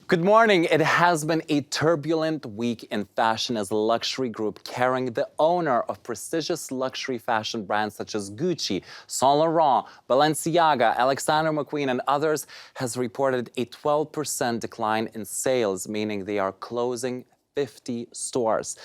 Good morning. It has been a turbulent week in fashion as luxury group Kering, the owner of prestigious luxury fashion brands such as Gucci, Saint Laurent, Balenciaga, Alexander McQueen, and others, has reported a 12% decline in sales, meaning they are closing 50 stores.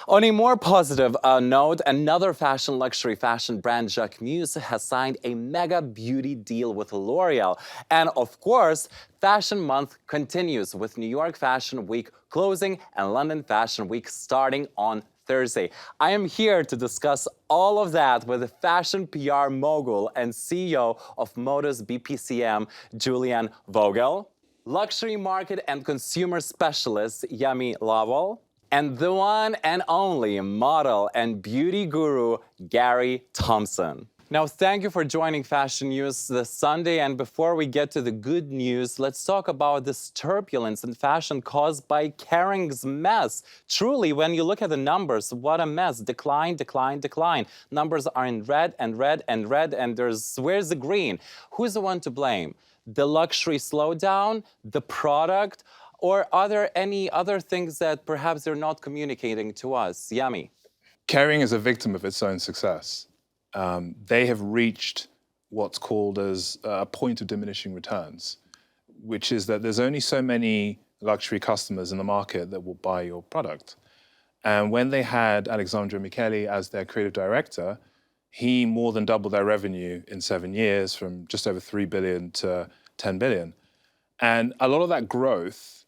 On a more positive note, another luxury fashion brand, Jacquemus, has signed a mega beauty deal with L'Oreal. And of course, Fashion Month continues with New York Fashion Week closing and London Fashion Week starting on Thursday. I am here to discuss all of that with the fashion PR mogul and CEO of ModusBPCM, Julian VOGEL, luxury market and consumer specialist, YEMI LAWAL, and the one and only model and beauty guru, Garby Thompson. Now, thank you for joining Fashion News this Sunday. And before we get to the good news, let's talk about this turbulence in fashion caused by KERING'S mess. Truly, when you look at the numbers, what a mess. Decline, decline, decline. Numbers are in red and red and red, and where's the green? Who's the one to blame? The luxury slowdown, the product, or are there any other things that perhaps they're not communicating to us? YEMI. Kering is a victim of its own success. They have reached what's called as a point of diminishing returns, which is that there's only so many luxury customers in the market that will buy your product. And when they had Alexandre Michele as their creative director, he more than doubled their revenue in 7 years from just over 3 billion to 10 billion. And a lot of that growth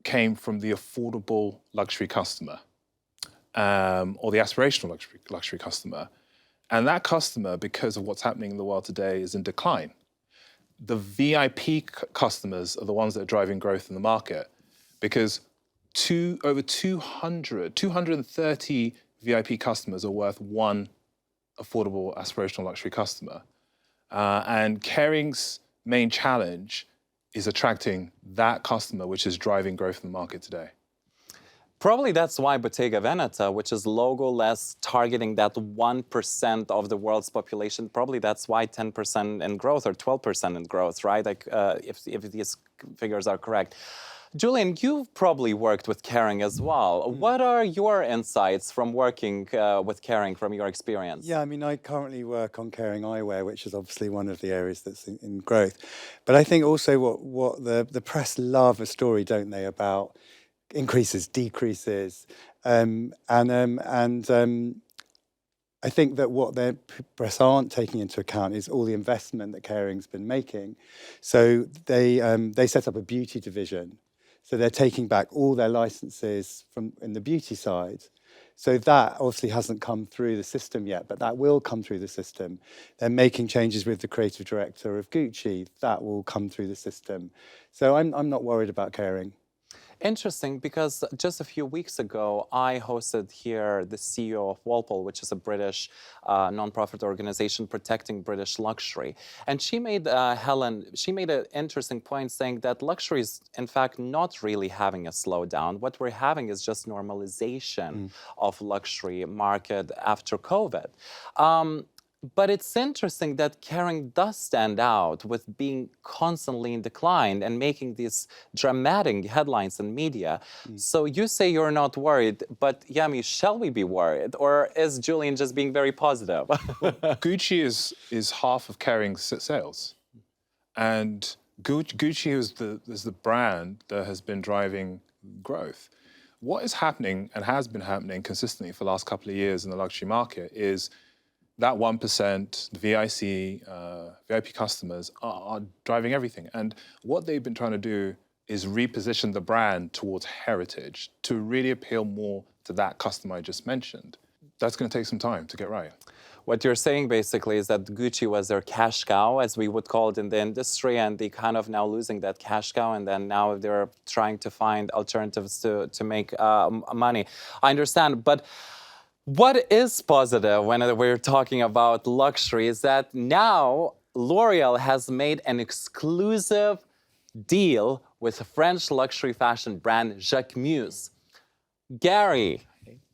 came from the affordable luxury customer or the aspirational luxury customer. And that customer, because of what's happening in the world today, is in decline. The VIP customers are the ones that are driving growth in the market because over 230 VIP customers are worth one affordable aspirational luxury customer. And Kering's main challenge is attracting that customer, which is driving growth in the market today. Probably that's why Bottega Veneta, which is logo-less, targeting that 1% of the world's population, probably that's why 10% in growth or 12% in growth, right? Like, if these figures are correct. Julian, you've probably worked with Kering as well. What are your insights from working with Kering, from your experience? Yeah, I mean, I currently work on Kering Eyewear, which is obviously one of the areas that's in growth. But I think also what the press love a story, don't they, about increases, decreases, I think that what the press aren't taking into account is all the investment that Kering's been making. So they set up a beauty division. So they're taking back all their licenses in the beauty side. So that obviously hasn't come through the system yet, but that will come through the system. They're making changes with the creative director of Gucci. That will come through the system. So I'm not worried about Kering. Interesting, because just a few weeks ago, I hosted here the CEO of Walpole, which is a British non-profit organization protecting British luxury. And she made, she made an interesting point saying that luxury is, in fact, not really having a slowdown. What we're having is just normalization of luxury market after COVID. But it's interesting that Kering does stand out with being constantly in decline and making these dramatic headlines in media. So you say you're not worried, but YEMI, shall we be worried? Or is Julian just being very positive? Well, Gucci is half of Kering's sales. And Gucci is the brand that has been driving growth. What is happening and has been happening consistently for the last couple of years in the luxury market is that 1%, the VIP customers are driving everything. And what they've been trying to do is reposition the brand towards heritage to really appeal more to that customer I just mentioned. That's going to take some time to get right. What you're saying basically is that Gucci was their cash cow, as we would call it in the industry, and they kind of now losing that cash cow, and then now they're trying to find alternatives to make money. I understand, but what is positive when we're talking about luxury is that now L'Oreal has made an exclusive deal with a French luxury fashion brand, Jacquemus. Garby,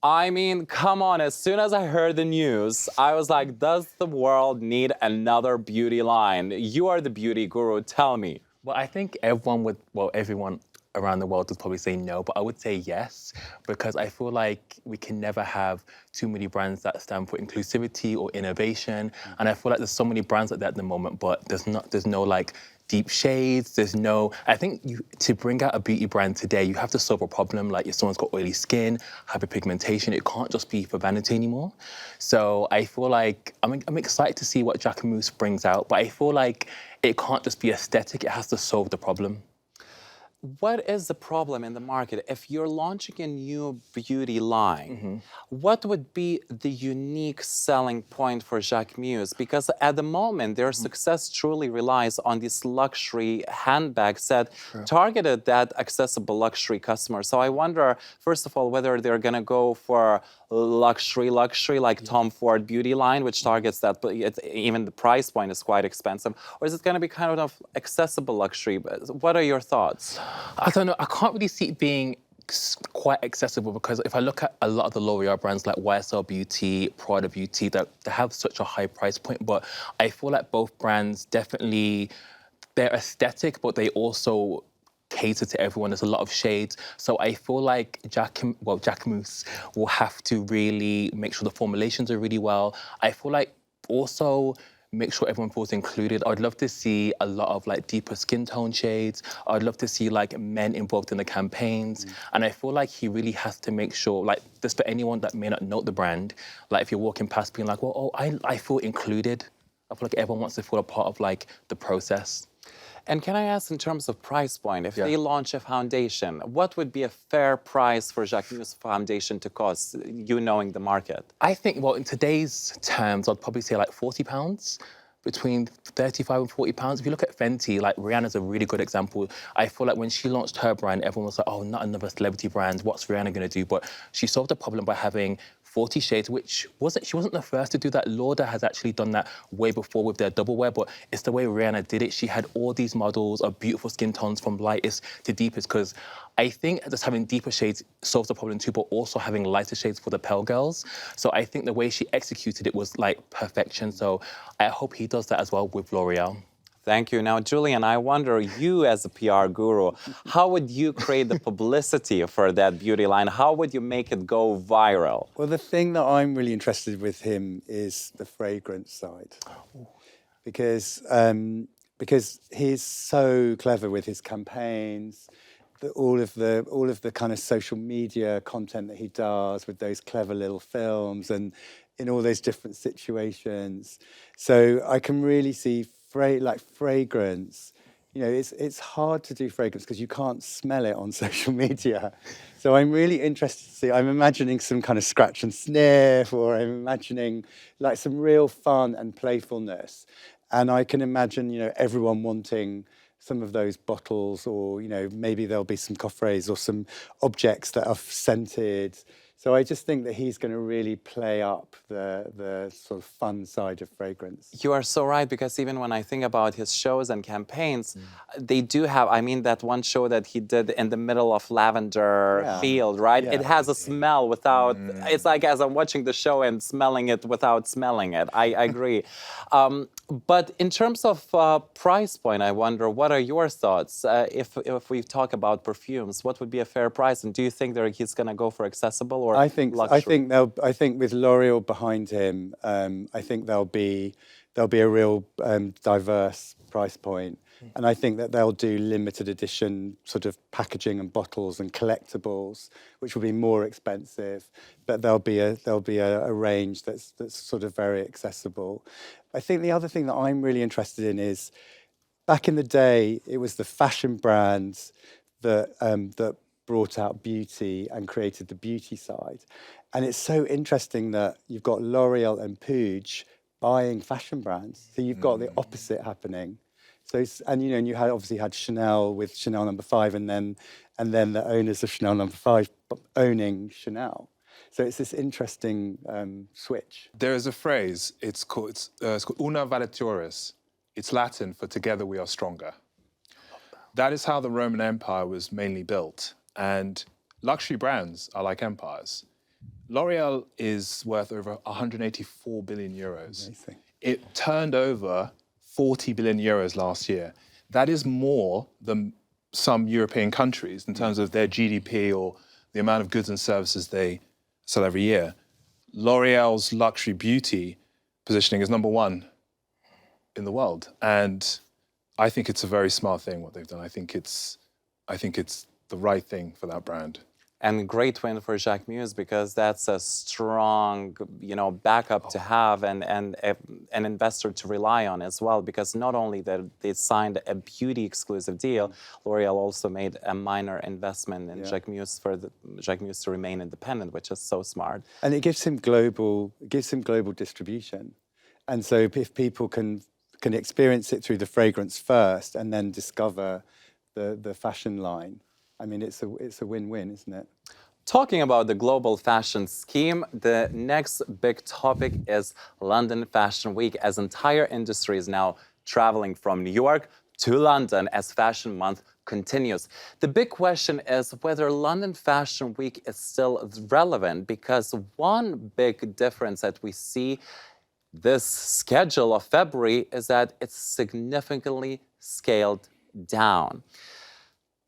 I mean, come on, as soon as I heard the news, I was like, does the world need another beauty line? You are the beauty guru, tell me. Well, I think everyone around the world would probably say no, but I would say yes, because I feel like we can never have too many brands that stand for inclusivity or innovation. And I feel like there's so many brands like that at the moment, but there's no like deep shades, I think to bring out a beauty brand today, you have to solve a problem, like if someone's got oily skin, hyperpigmentation, it can't just be for vanity anymore. So I feel like, I'm excited to see what Jacquemus brings out, but I feel like it can't just be aesthetic, it has to solve the problem. What is the problem in the market? If you're launching a new beauty line, what would be the unique selling point for Jacquemus? Because at the moment, their success truly relies on these luxury handbags that targeted that accessible luxury customer. So I wonder, first of all, whether they're going to go for luxury, like Tom Ford beauty line, which targets that, but even the price point is quite expensive, or is it going to be kind of accessible luxury? What are your thoughts? I don't know, I can't really see it being quite accessible, because if I look at a lot of the L'Oreal brands like YSL Beauty, Prada Beauty, they have such a high price point, but I feel like both brands definitely, they're aesthetic, but they also cater to everyone. There's a lot of shades. So I feel like Jacquemus will have to really make sure the formulations are really well. I feel like also make sure everyone feels included. I'd love to see a lot of like deeper skin tone shades. I'd love to see like men involved in the campaigns. And I feel like he really has to make sure, like just for anyone that may not know the brand, like if you're walking past being like, well, oh, I feel included. I feel like everyone wants to feel a part of like the process. And can I ask, in terms of price point, if they launch a foundation, what would be a fair price for Jacquemus foundation to cost, you knowing the market? I think, well, in today's terms, I'd probably say like £40, between 35 and £40. If you look at Fenty, like Rihanna's a really good example. I feel like when she launched her brand, everyone was like, oh, not another celebrity brand, what's Rihanna gonna do? But she solved the problem by having 40 shades, which she wasn't the first to do that. Lauder has actually done that way before with their double wear, but it's the way Rihanna did it. She had all these models of beautiful skin tones from lightest to deepest, because I think just having deeper shades solves the problem too, but also having lighter shades for the pale girls. So I think the way she executed it was like perfection. So I hope he does that as well with L'Oreal. Thank you. Now, Julian, I wonder, you as a PR guru, how would you create the publicity for that beauty line? How would you make it go viral? Well, the thing that I'm really interested with him is the fragrance side, because he's so clever with his campaigns, all of the kind of social media content that he does with those clever little films and in all those different situations. So I can really see fragrance. You know, it's hard to do fragrance because you can't smell it on social media. So I'm really interested to see, I'm imagining some kind of scratch and sniff, or I'm imagining like some real fun and playfulness. And I can imagine, you know, everyone wanting some of those bottles, or, you know, maybe there'll be some coffrets or some objects that are scented. So I just think that he's going to really play up the sort of fun side of fragrance. You are so right, because even when I think about his shows and campaigns, they do have, I mean, that one show that he did in the middle of lavender field, right? Yeah. It has a smell without, it's like as I'm watching the show and smelling it without smelling it. I agree. But in terms of price point, I wonder, what are your thoughts? If we talk about perfumes, what would be a fair price? And do you think that he's going to go for accessible or luxury? I think with L'Oreal behind him, I think there'll be a real diverse price point. And I think that they'll do limited edition sort of packaging and bottles and collectibles, which will be more expensive, but there'll be a range that's sort of very accessible. I think the other thing that I'm really interested in is, back in the day, it was the fashion brands that brought out beauty and created the beauty side. And it's so interesting that you've got L'Oreal and Puig buying fashion brands. So you've got the opposite happening. So, and you know, and you obviously had Chanel with Chanel No. 5, and then the owners of Chanel No. 5 owning Chanel. So it's this interesting switch. There is a phrase, it's called una valetoris. It's Latin for together we are stronger. That is how the Roman Empire was mainly built. And luxury brands are like empires. L'Oreal is worth over 184 billion euros. Amazing. It turned over 40 billion euros last year. That is more than some European countries in terms of their GDP or the amount of goods and services they sell every year. L'Oreal's luxury beauty positioning is #1 in the world. And I think it's a very smart thing what they've done. I think it's the right thing for that brand. And great win for Jacquemus, because that's a strong, backup to have and an investor to rely on as well. Because not only that they signed a beauty exclusive deal, L'Oreal also made a minor investment in Jacquemus for Jacquemus to remain independent, which is so smart. And it gives him global distribution. And so if people can experience it through the fragrance first and then discover the fashion line, I mean, it's a win-win, isn't it? Talking about the global fashion scheme, the next big topic is London Fashion Week, as entire industry is now traveling from New York to London as Fashion Month continues. The big question is whether London Fashion Week is still relevant, because one big difference that we see this schedule of February is that it's significantly scaled down.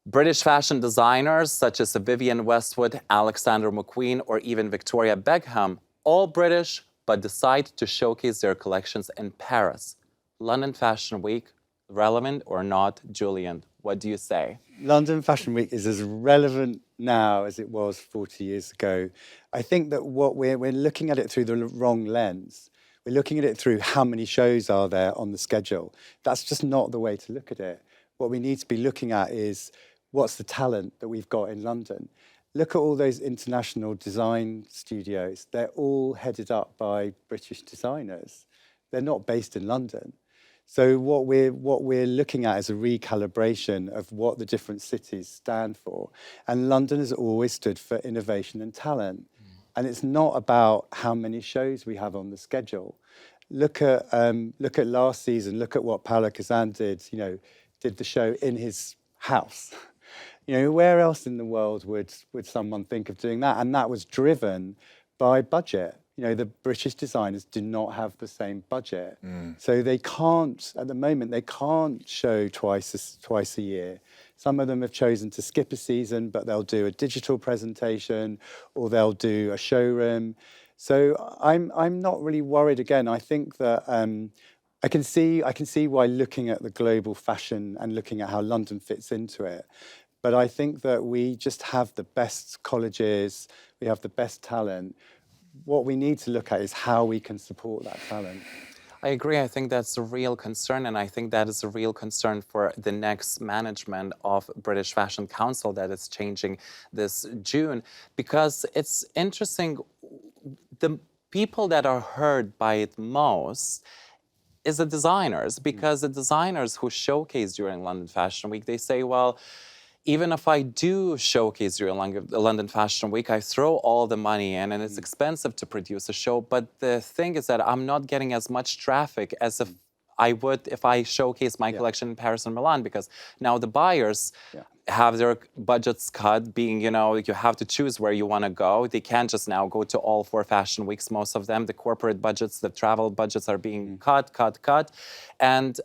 British fashion designers such as Vivienne Westwood, Alexander McQueen, or even Victoria Beckham, all British, but decide to showcase their collections in Paris. London Fashion Week, relevant or not? Julian, what do you say? London Fashion Week is as relevant now as it was 40 years ago. I think that what we're looking at it through the wrong lens. We're looking at it through how many shows are there on the schedule. That's just not the way to look at it. What we need to be looking at is what's the talent that we've got in London. Look at all those international design studios. They're all headed up by British designers. They're not based in London. So what we're looking at is a recalibration of what the different cities stand for. And London has always stood for innovation and talent. And it's not about how many shows we have on the schedule. Look at last season. Look at what Paolo Kazan did. Did the show in his house. Where else in the world would someone think of doing that? And that was driven by budget. The British designers do not have the same budget. So they can't, at the moment, they can't show twice a year. Some of them have chosen to skip a season, but they'll do a digital presentation or they'll do a showroom. So I'm not really worried. Again, I think that I can see why looking at the global fashion and looking at how London fits into it. But I think that we just have the best colleges, we have the best talent. What we need to look at is how we can support that talent. I agree. I think that's a real concern, and I think that is a real concern for the next management of British Fashion Council that is changing this June, because it's interesting, the people that are hurt by it most is the designers, because the designers who showcase during London Fashion Week, they say, well, even if I do showcase during London Fashion Week, I throw all the money in and it's expensive to produce a show. But the thing is that I'm not getting as much traffic as if I would if I showcase my collection in Paris and Milan, because now the buyers have their budgets cut, being, you have to choose where you want to go. They can't just now go to all 4 fashion weeks, most of them. The corporate budgets, the travel budgets are being cut. And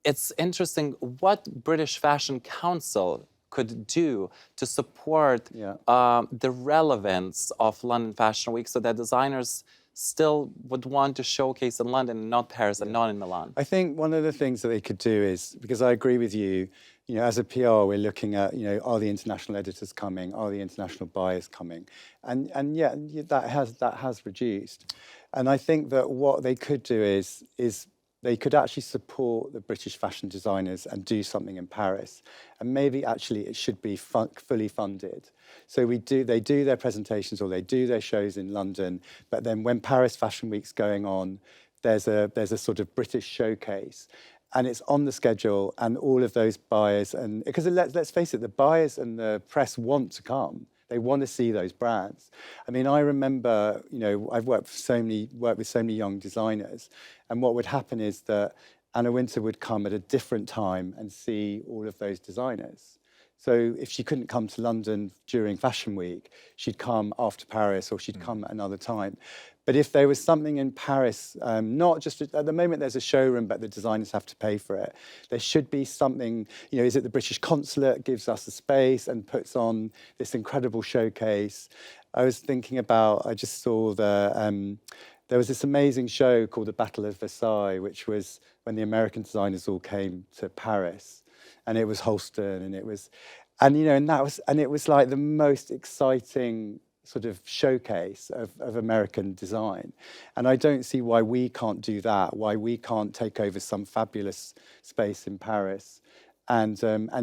it's interesting what British Fashion Council could do to support the relevance of London Fashion Week, so that designers still would want to showcase in London, not Paris, and not in Milan. I think one of the things that they could do is, because I agree with you, as a PR, we're looking at, are the international editors coming? Are the international buyers coming? And that has reduced. And I think that what they could do is they could actually support the British fashion designers and do something in Paris. And maybe actually it should be fully funded. So they do their presentations or they do their shows in London, but then when Paris Fashion Week's going on, there's a sort of British showcase. And it's on the schedule, and all of those buyers, and because let's face it, the buyers and the press want to come. They want to see those brands. I mean, I remember, I've worked with so many young designers, and what would happen is that Anna Wintour would come at a different time and see all of those designers. So if she couldn't come to London during Fashion Week, she'd come after Paris or she'd come at another time. But if there was something in Paris, not just at the moment there's a showroom, but the designers have to pay for it. There should be something, you know, is it the British consulate gives us a space and puts on this incredible showcase? I was thinking about, I just saw there was this amazing show called the Battle of Versailles, which was when the American designers all came to Paris, and it was Holston, and it was like the most exciting sort of showcase of American design. And I don't see why we can't do that, why we can't take over some fabulous space in Paris and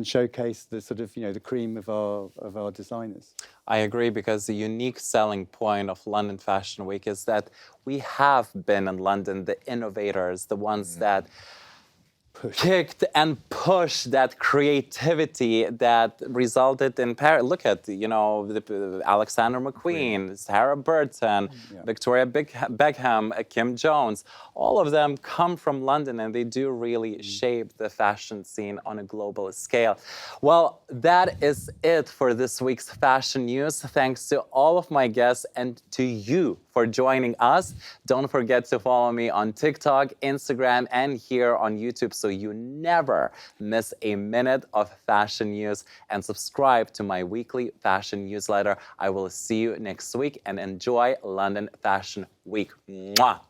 showcase the sort of, you know, the cream of our designers. I agree, because the unique selling point of London Fashion Week is that we have been in London the innovators, the ones that kicked and pushed that creativity that resulted in Paris. Look at, you know, Alexander McQueen, Sarah Burton, Victoria Beckham, Kim Jones. All of them come from London, and they do really shape the fashion scene on a global scale. Well, that is it for this week's fashion news. Thanks to all of my guests and to you for joining us. Don't forget to follow me on TikTok, Instagram, and here on YouTube so you never miss a minute of fashion news, and subscribe to my weekly fashion newsletter. I will see you next week, and enjoy London Fashion Week. Mwah!